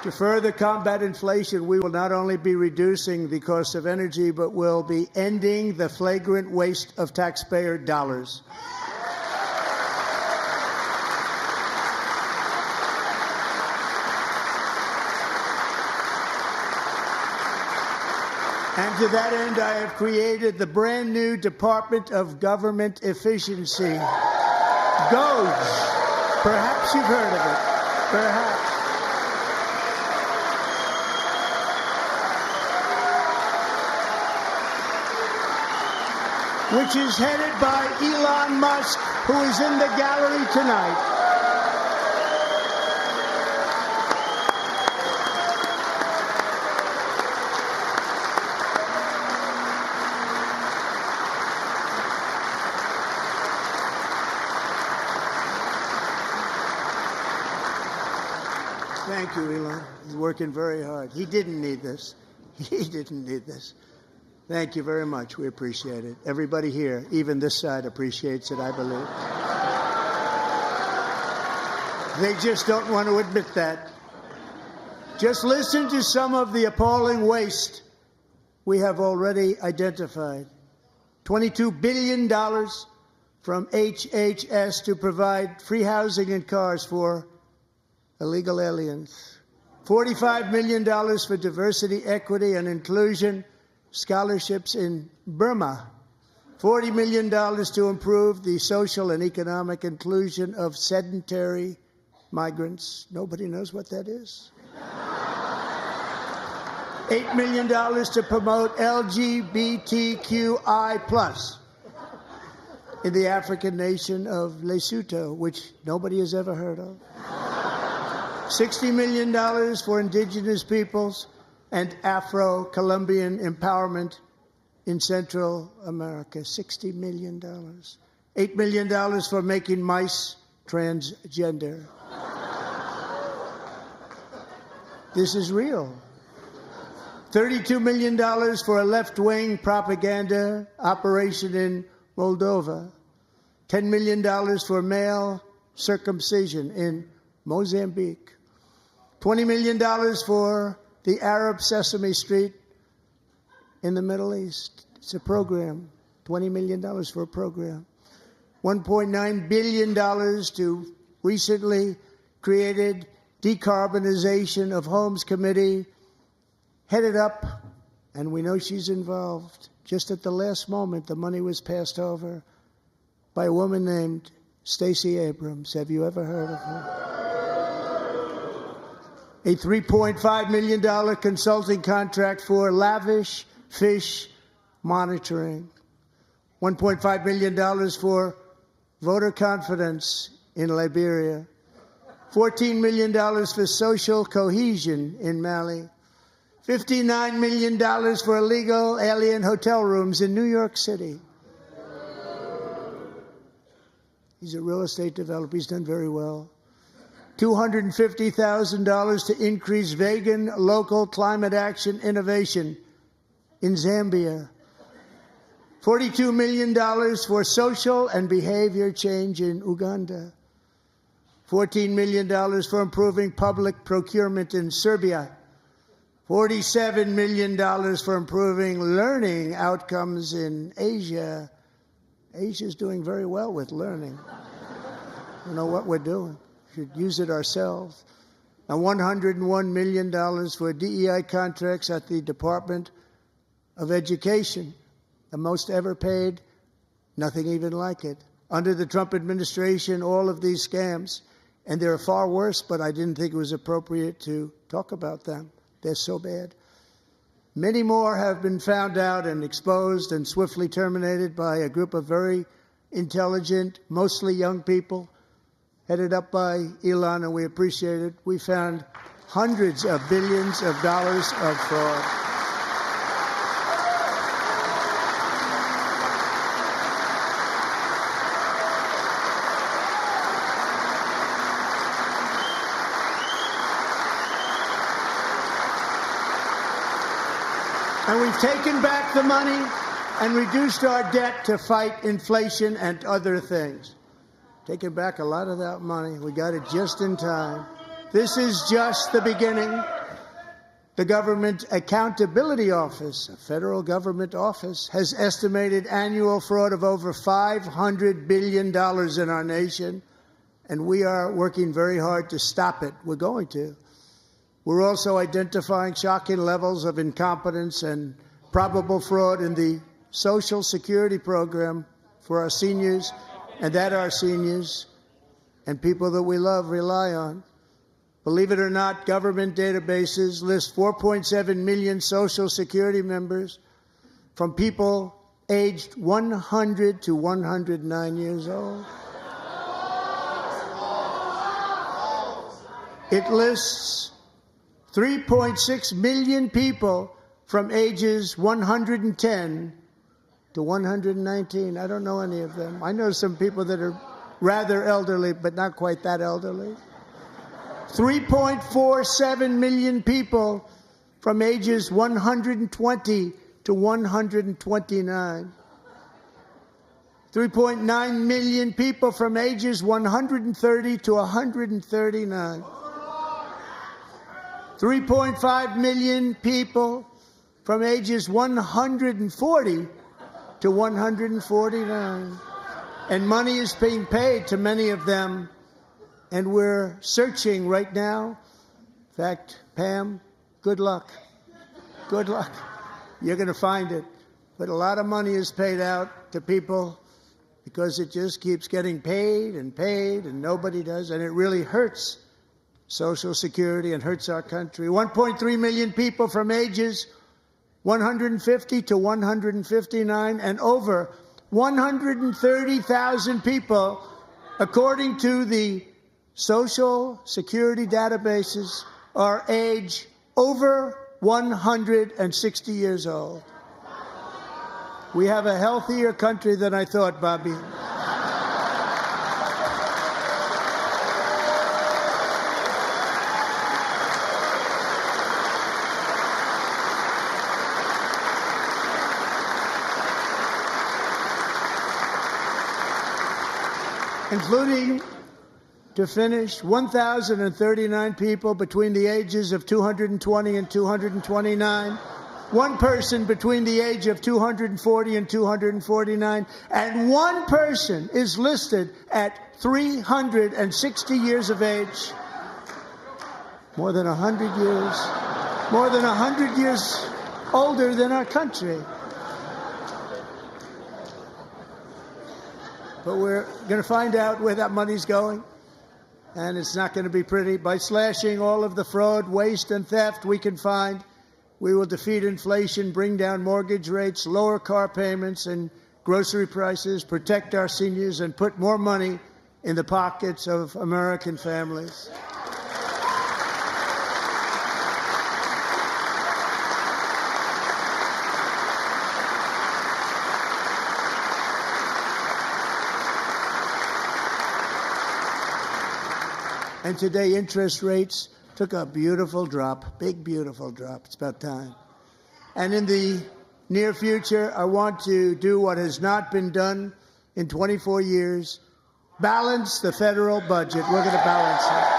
To further combat inflation, we will not only be reducing the cost of energy, but will be ending the flagrant waste of taxpayer dollars. And to that end, I have created the brand new Department of Government Efficiency, DOGE. Perhaps you've heard of it. Perhaps. Which is headed by Elon Musk, who is in the gallery tonight. Thank you, Elon. He's working very hard. He didn't need this. He didn't need this. Thank you very much. We appreciate it. Everybody here, even this side, appreciates it, I believe. They just don't want to admit that. Just listen to some of the appalling waste we have already identified. $22 billion from HHS to provide free housing and cars for illegal aliens. $45 million for diversity, equity, and inclusion scholarships in Burma. $40 million to improve the social and economic inclusion of sedentary migrants. Nobody knows what that is. $8 million to promote LGBTQI+ in the African nation of Lesotho, which nobody has ever heard of. $60 million for indigenous peoples and Afro-Colombian empowerment in Central America. $60 million. $8 million for making mice transgender. This is real. $32 million for a left-wing propaganda operation in Moldova. $10 million for male circumcision in Mozambique. $20 million for the Arab Sesame Street in the Middle East. It's a program. $20 million for a program. $1.9 billion to recently created Decarbonization of Homes Committee, headed up, and we know she's involved. Just at the last moment, the money was passed over by a woman named Stacey Abrams. Have you ever heard of her? A $3.5 million consulting contract for lavish fish monitoring. $1.5 million for voter confidence in Liberia. $14 million for social cohesion in Mali. $59 million for illegal alien hotel rooms in New York City. He's a real estate developer. He's done very well. $250,000 to increase vegan local climate action innovation in Zambia. $42 million for social and behavior change in Uganda. $14 million for improving public procurement in Serbia. $47 million for improving learning outcomes in Asia. Asia's doing very well with learning. I don't know what we're doing. We should use it ourselves. And $101 million for DEI contracts at the Department of Education. The most ever paid, nothing even like it. Under the Trump administration, all of these scams, and they're far worse, but I didn't think it was appropriate to talk about them. They're so bad. Many more have been found out and exposed and swiftly terminated by a group of very intelligent, mostly young people, headed up by Elon, and we appreciate it. We found hundreds of billions of dollars of fraud. And we've taken back the money and reduced our debt to fight inflation and other things. Taken back a lot of that money. We got it just in time. This is just the beginning. The Government Accountability Office, a federal government office, has estimated annual fraud of over $500 billion in our nation, and we are working very hard to stop it. We're going to. We're also identifying shocking levels of incompetence and probable fraud in the Social Security program for our seniors, and that our seniors and people that we love rely on. Believe it or not, government databases list 4.7 million Social Security members from people aged 100 to 109 years old. It lists 3.6 million people from ages 110 to 119. I don't know any of them. I know some people that are rather elderly, but not quite that elderly. 3.47 million people from ages 120 to 129. 3.9 million people from ages 130 to 139. 3.5 million people from ages 140 to 149. And money is being paid to many of them. And we're searching right now. In fact, Pam, good luck. Good luck. You're going to find it. But a lot of money is paid out to people because it just keeps getting paid, and nobody does. And it really hurts Social Security and hurts our country. 1.3 million people from ages 150 to 159, and over 130,000 people, according to the Social Security databases, are age over 160 years old. We have a healthier country than I thought, Bobby. Including, to finish, 1,039 people between the ages of 220 and 229, one person between the age of 240 and 249, and one person is listed at 360 years of age. More than 100 years older than our country. But we're going to find out where that money's going, and it's not going to be pretty. By slashing all of the fraud, waste, and theft we can find, we will defeat inflation, bring down mortgage rates, lower car payments and grocery prices, protect our seniors, and put more money in the pockets of American families. And today, interest rates took a beautiful drop, big, beautiful drop. It's about time. And in the near future, I want to do what has not been done in 24 years, balance the federal budget. We're going to balance it.